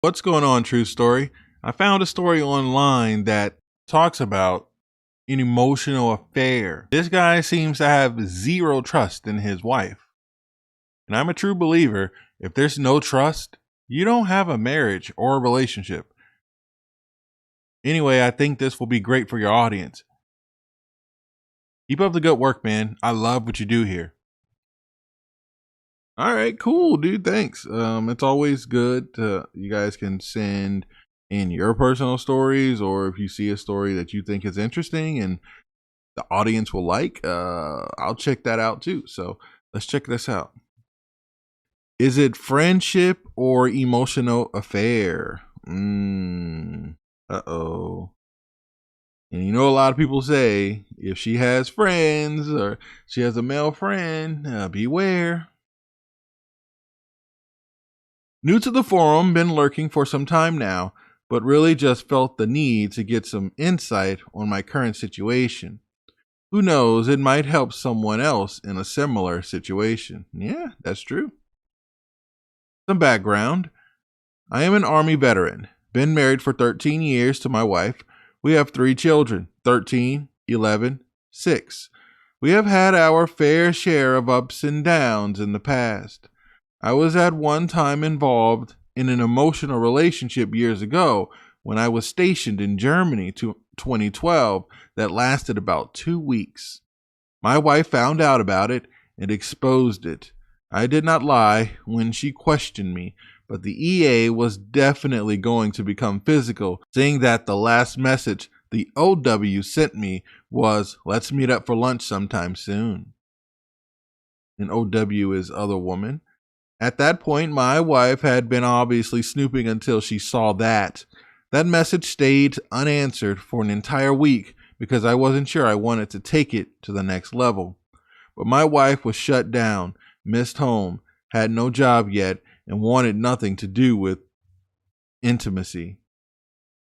What's going on, True Story? I found a story online that talks about an emotional affair. This guy seems to have zero trust in his wife. And I'm a true believer, if there's no trust, you don't have a marriage or a relationship. Anyway, I think this will be great for your audience. Keep up the good work, man. I love what you do here. All right, cool, dude. Thanks. It's always good to you guys can send in your personal stories, or if you see a story that you think is interesting and the audience will like, I'll check that out too. So let's check this out. Is it friendship or emotional affair? Uh-oh. And you know, a lot of people say if she has friends or she has a male friend, beware. New to the forum, been lurking for some time now, but really just felt the need to get some insight on my current situation. Who knows, it might help someone else in a similar situation. Yeah, that's true. Some background. I am an Army veteran, been married for 13 years to my wife. We have 3 children, 13, 11, 6. We have had our fair share of ups and downs in the past. I was at one time involved in an emotional relationship years ago when I was stationed in Germany to 2012 that lasted about 2 weeks. My wife found out about it and exposed it. I did not lie when she questioned me, but the EA was definitely going to become physical, seeing that the last message the OW sent me was, "Let's meet up for lunch sometime soon." And OW is other woman. At that point, my wife had been obviously snooping until she saw that. That message stayed unanswered for an entire week because I wasn't sure I wanted to take it to the next level. But my wife was shut down, missed home, had no job yet, and wanted nothing to do with intimacy.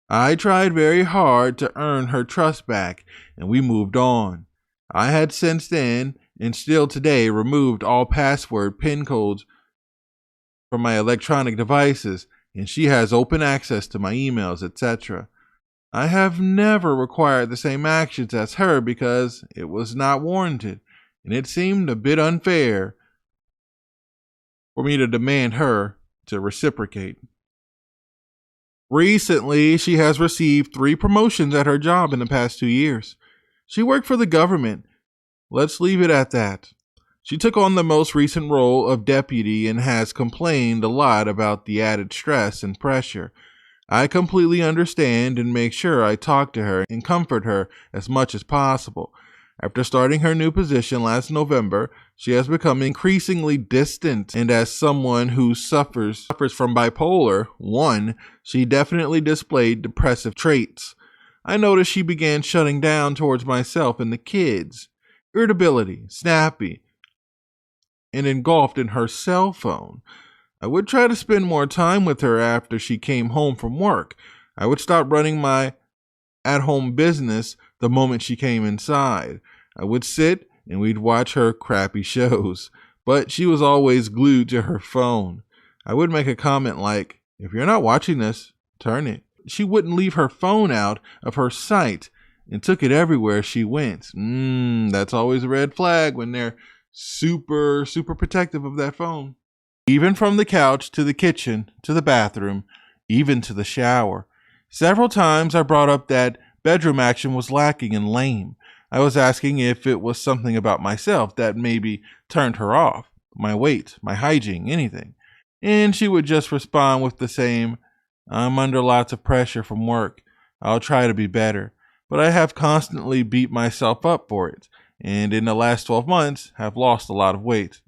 I tried very hard to earn her trust back, and we moved on. I had since then, and still today, removed all password PIN codes from my electronic devices, and she has open access to my emails, etc. I have never required the same actions as her because it was not warranted, and it seemed a bit unfair for me to demand her to reciprocate. Recently, she has received 3 promotions at her job in the past 2 years. She worked for the government. Let's leave it at that. She took on the most recent role of deputy and has complained a lot about the added stress and pressure. I completely understand and make sure I talk to her and comfort her as much as possible. After starting her new position last November, she has become increasingly distant, and as someone who suffers from bipolar 1, she definitely displayed depressive traits. I noticed she began shutting down towards myself and the kids. Irritability, snappy, and engulfed in her cell phone. I would try to spend more time with her after she came home from work. I would stop running my at-home business the moment she came inside. I would sit and we'd watch her crappy shows, but she was always glued to her phone. I would make a comment like, "If you're not watching this, turn it." She wouldn't leave her phone out of her sight and took it everywhere she went. That's always a red flag when they're super protective of that phone. Even from the couch to the kitchen to the bathroom, even to the shower. Several times I brought up that bedroom action was lacking and lame. I was asking if it was something about myself that maybe turned her off, my weight, my hygiene, anything. And she would just respond with the same, "I'm under lots of pressure from work. I'll try to be better." But I have constantly beat myself up for it, and in the last 12 months have lost a lot of weight.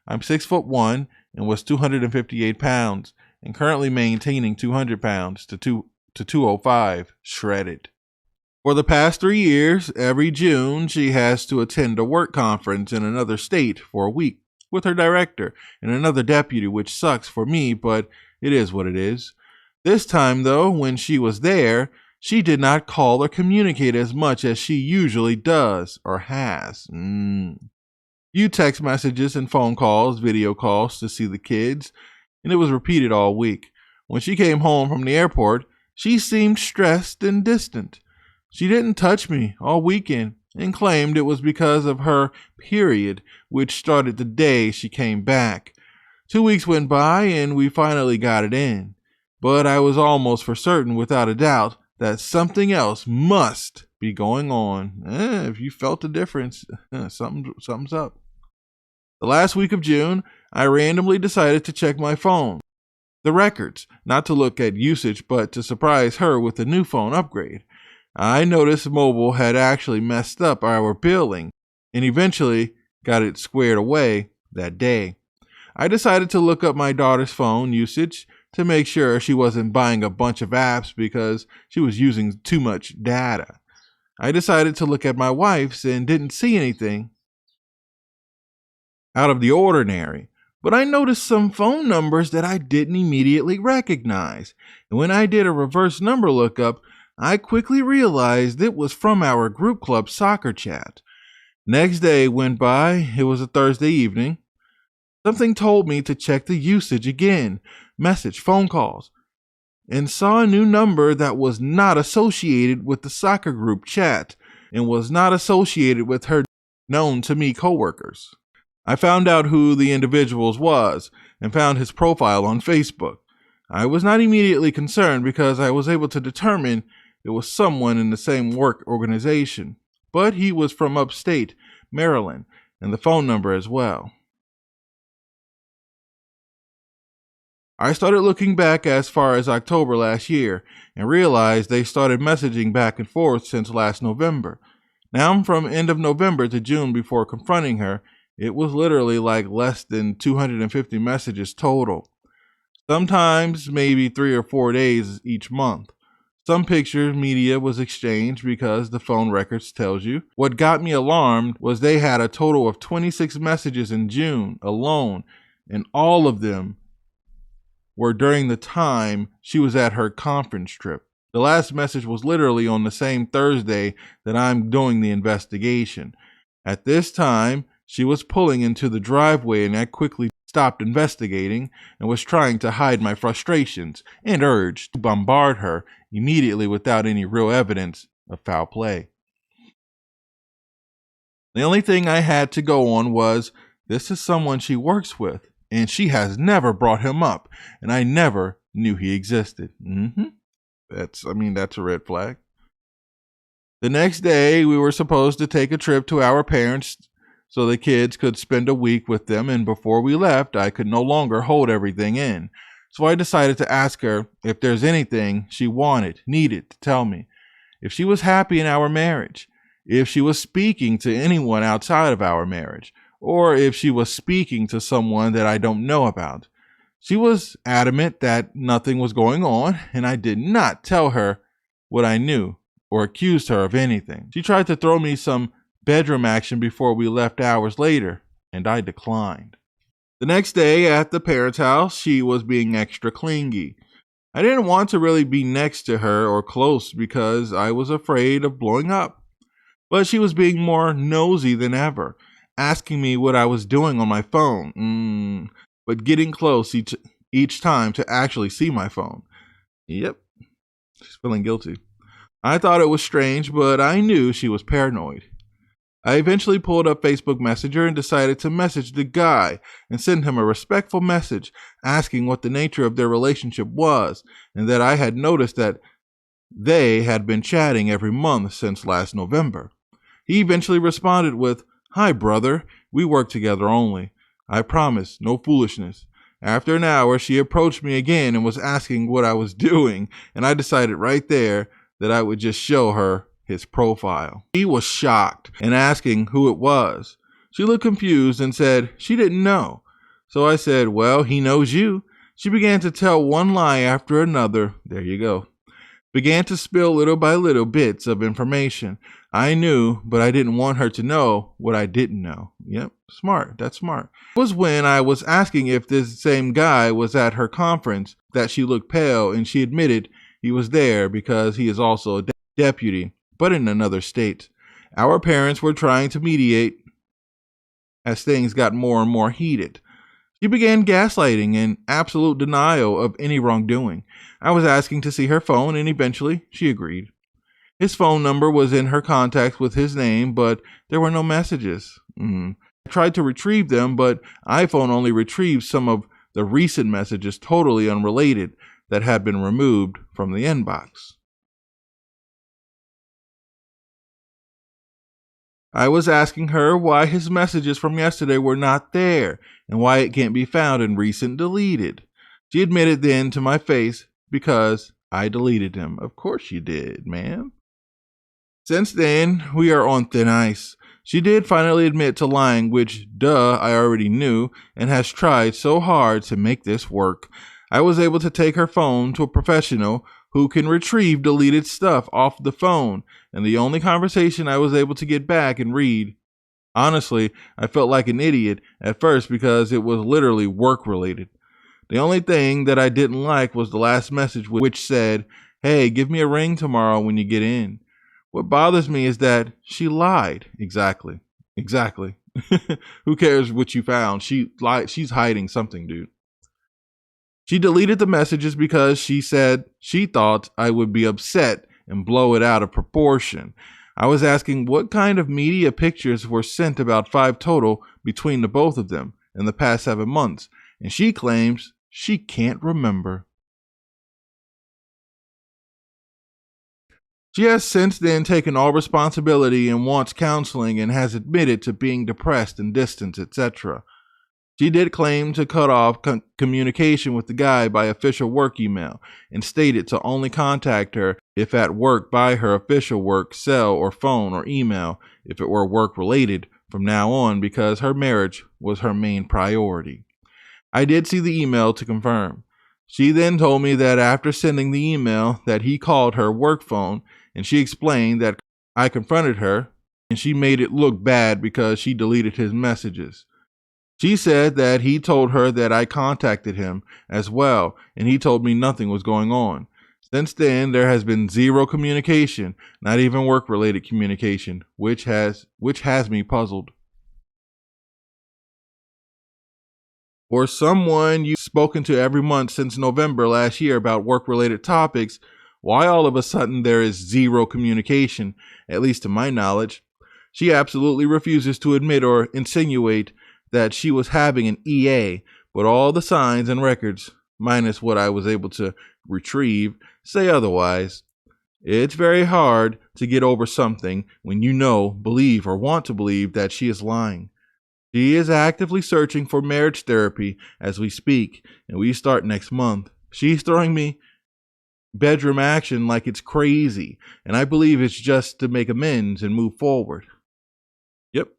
I'm 6'1" and was 258 pounds, and currently maintaining 200 pounds to 205 shredded. For the past 3 years, every June, she has to attend a work conference in another state for a week with her director and another deputy, which sucks for me, but it is what it is. This time, though, when she was there, she did not call or communicate as much as she usually does or has. Few text messages and phone calls, video calls to see the kids, and it was repeated all week. When she came home from the airport, she seemed stressed and distant. She didn't touch me all weekend and claimed it was because of her period, which started the day she came back. 2 weeks went by and we finally got it in. But I was almost for certain, without a doubt, that something else must be going on. If you felt the difference, something's up. The last week of June, I randomly decided to check my phone, the records, not to look at usage, but to surprise her with a new phone upgrade. I noticed mobile had actually messed up our billing and eventually got it squared away that day. I decided to look up my daughter's phone usage to make sure she wasn't buying a bunch of apps because she was using too much data. I decided to look at my wife's and didn't see anything out of the ordinary, but I noticed some phone numbers that I didn't immediately recognize. And when I did a reverse number lookup, I quickly realized it was from our group club soccer chat. Next day went by. It was a Thursday evening. Something told me to check the usage again, message, phone calls, and saw a new number that was not associated with the soccer group chat and was not associated with her known to me coworkers. I found out who the individual was and found his profile on Facebook. I was not immediately concerned because I was able to determine it was someone in the same work organization, but he was from upstate Maryland and the phone number as well. I started looking back as far as October last year and realized they started messaging back and forth since last November. Now from end of November to June before confronting her, it was literally like less than 250 messages total. Sometimes maybe 3 or 4 days each month. Some picture media was exchanged because the phone records tells you. What got me alarmed was they had a total of 26 messages in June alone, and all of them were during the time she was at her conference trip. The last message was literally on the same Thursday that I'm doing the investigation. At this time, she was pulling into the driveway and I quickly stopped investigating and was trying to hide my frustrations and urge to bombard her immediately without any real evidence of foul play. The only thing I had to go on was, this is someone she works with, and she has never brought him up, and I never knew he existed. That's a red flag. The next day, we were supposed to take a trip to our parents so the kids could spend a week with them, and before we left, I could no longer hold everything in. So I decided to ask her if there's anything she needed to tell me. If she was happy in our marriage, if she was speaking to anyone outside of our marriage, or if she was speaking to someone that I don't know about. She was adamant that nothing was going on, and I did not tell her what I knew or accused her of anything. She tried to throw me some bedroom action before we left hours later, and I declined. The next day at the parents' house, she was being extra clingy. I didn't want to really be next to her or close because I was afraid of blowing up. But she was being more nosy than ever, asking me what I was doing on my phone, but getting close each time to actually see my phone. Yep, she's feeling guilty. I thought it was strange, but I knew she was paranoid. I eventually pulled up Facebook Messenger and decided to message the guy and send him a respectful message asking what the nature of their relationship was and that I had noticed that they had been chatting every month since last November. He eventually responded with, "Hi, brother. We work together only. I promise, no foolishness." After an hour, she approached me again and was asking what I was doing, and I decided right there that I would just show her his profile. He was shocked and asking who it was. She looked confused and said she didn't know. So I said, "Well, he knows you." She began to tell one lie after another. There you go. Began to spill little by little bits of information. I knew, but I didn't want her to know what I didn't know. Yep, smart. That's smart. It was when I was asking if this same guy was at her conference that she looked pale, and she admitted he was there because he is also a deputy, but in another state. Our parents were trying to mediate as things got more and more heated. She began gaslighting and absolute denial of any wrongdoing. I was asking to see her phone, and eventually she agreed. His phone number was in her contacts with his name, but there were no messages. I tried to retrieve them, but iPhone only retrieved some of the recent messages totally unrelated that had been removed from the inbox. I was asking her why his messages from yesterday were not there and why it can't be found in recent deleted. She admitted then to my face, because I deleted them. Of course you did, man. Since then, we are on thin ice. She did finally admit to lying, which, I already knew, and has tried so hard to make this work. I was able to take her phone to a professional who can retrieve deleted stuff off the phone, and the only conversation I was able to get back and read. Honestly, I felt like an idiot at first because it was literally work related. The only thing that I didn't like was the last message, which said, "Hey, give me a ring tomorrow when you get in." What bothers me is that she lied. Exactly. Who cares what you found? She lied. She's hiding something, dude. She deleted the messages because she said she thought I would be upset and blow it out of proportion. I was asking what kind of media pictures were sent, about 5 total between the both of them in the past 7 months, and she claims she can't remember. She has since then taken all responsibility and wants counseling and has admitted to being depressed and distant, etc. She did claim to cut off communication with the guy by official work email and stated to only contact her if at work by her official work cell or phone or email if it were work related from now on, because her marriage was her main priority. I did see the email to confirm. She then told me that after sending the email that he called her work phone, and she explained that I confronted her and she made it look bad because she deleted his messages. She said that he told her that I contacted him as well, and he told me nothing was going on. Since then, there has been zero communication, not even work-related communication, which has me puzzled. Or someone you've spoken to every month since November last year about work-related topics, why all of a sudden there is zero communication, at least to my knowledge? She absolutely refuses to admit or insinuate that she was having an EA, but all the signs and records, minus what I was able to retrieve, say otherwise. It's very hard to get over something when you know, believe, or want to believe that she is lying. She is actively searching for marriage therapy as we speak, and we start next month. She's throwing me bedroom action like it's crazy, and I believe it's just to make amends and move forward. Yep.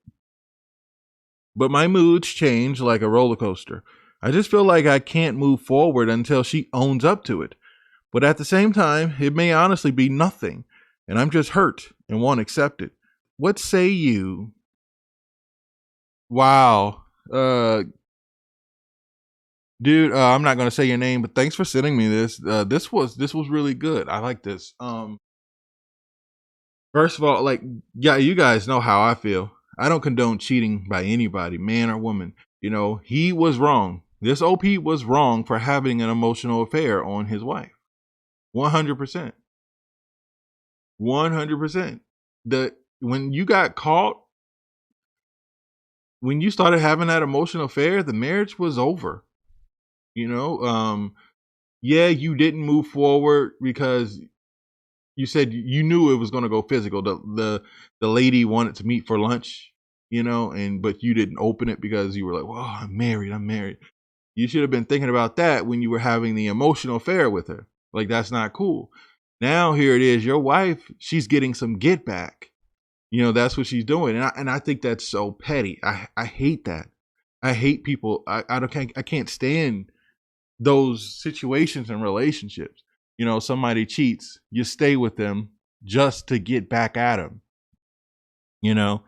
But my moods change like a roller coaster. I just feel like I can't move forward until she owns up to it. But at the same time, it may honestly be nothing, and I'm just hurt and won't accept it. What say you? Wow. Dude, I'm not gonna say your name, but thanks for sending me this. This was really good. I like this. First of all, like, yeah, you guys know how I feel. I don't condone cheating by anybody, man or woman. You know, he was wrong. This OP was wrong for having an emotional affair on his wife. 100%. 100%. When you got caught, when you started having that emotional affair, the marriage was over. You know, yeah, you didn't move forward because you said you knew it was going to go physical. The lady wanted to meet for lunch, you know, but you didn't open it because you were like, "Well, I'm married." You should have been thinking about that when you were having the emotional affair with her. Like, that's not cool. Now here it is, your wife, she's getting some get back. You know, that's what she's doing, and I think that's so petty. I hate that. I hate people. I can't stand those situations and relationships. You know, somebody cheats, you stay with them just to get back at them. You know,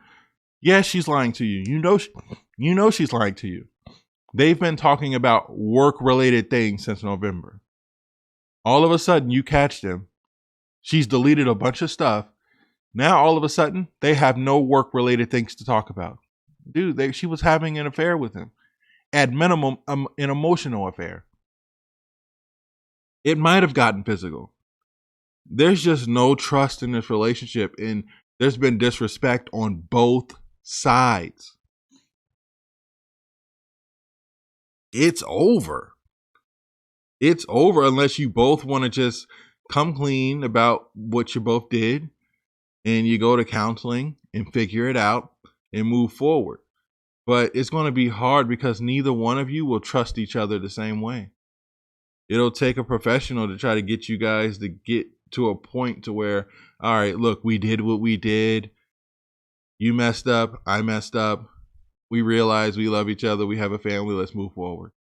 yes, she's lying to you. You know she's lying to you. They've been talking about work-related things since November. All of a sudden, you catch them. She's deleted a bunch of stuff. Now, all of a sudden, they have no work-related things to talk about. Dude, she was having an affair with him. at minimum, an emotional affair. It might have gotten physical. There's just no trust in this relationship, and there's been disrespect on both sides. It's over. It's over unless you both want to just come clean about what you both did and you go to counseling and figure it out and move forward. But it's going to be hard because neither one of you will trust each other the same way. It'll take a professional to try to get you guys to get to a point to where, all right, look, we did what we did. You messed up. I messed up. We realize we love each other. We have a family. Let's move forward.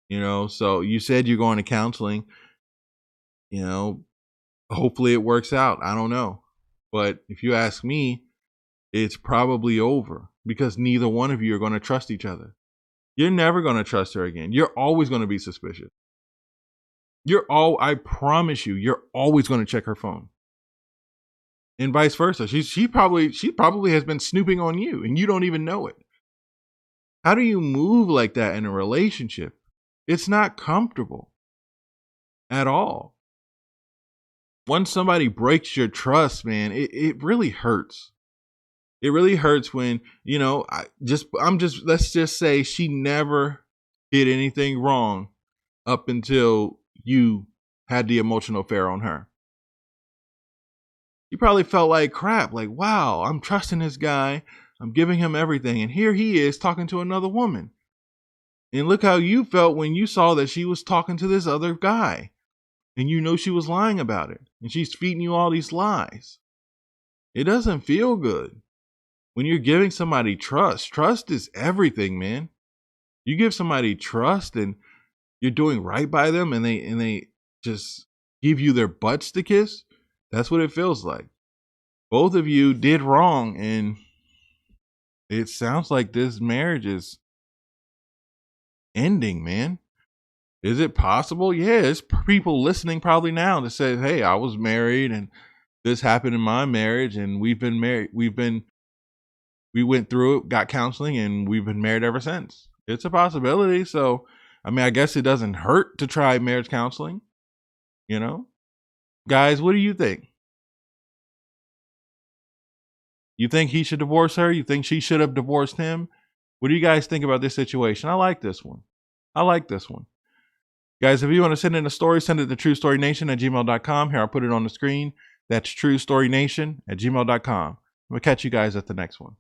You know, so you said you're going to counseling. You know, hopefully it works out. I don't know. But if you ask me, it's probably over because neither one of you are going to trust each other. You're never going to trust her again. You're always going to be suspicious. I promise you, you're always going to check her phone. And vice versa. She probably has been snooping on you and you don't even know it. How do you move like that in a relationship? It's not comfortable at all. Once somebody breaks your trust, man, it really hurts. It really hurts when, you know, let's just say she never did anything wrong up until you had the emotional affair on her. You probably felt like crap, like, wow, I'm trusting this guy. I'm giving him everything. And here he is talking to another woman. And look how you felt when you saw that she was talking to this other guy. And you know she was lying about it. And she's feeding you all these lies. It doesn't feel good. When you're giving somebody trust, trust is everything, man. You give somebody trust and you're doing right by them and they just give you their butts to kiss. That's what it feels like. Both of you did wrong and it sounds like this marriage is ending, man. Is it possible? Yeah, there's people listening probably now that say, hey, I was married and this happened in my marriage and we've been married. We went through it, got counseling, and we've been married ever since. It's a possibility. So, I mean, I guess it doesn't hurt to try marriage counseling, you know? Guys, what do you think? You think he should divorce her? You think she should have divorced him? What do you guys think about this situation? I like this one. Guys, if you want to send in a story, send it to truestorynation@gmail.com. Here, I'll put it on the screen. That's truestorynation@gmail.com. We'll catch you guys at the next one.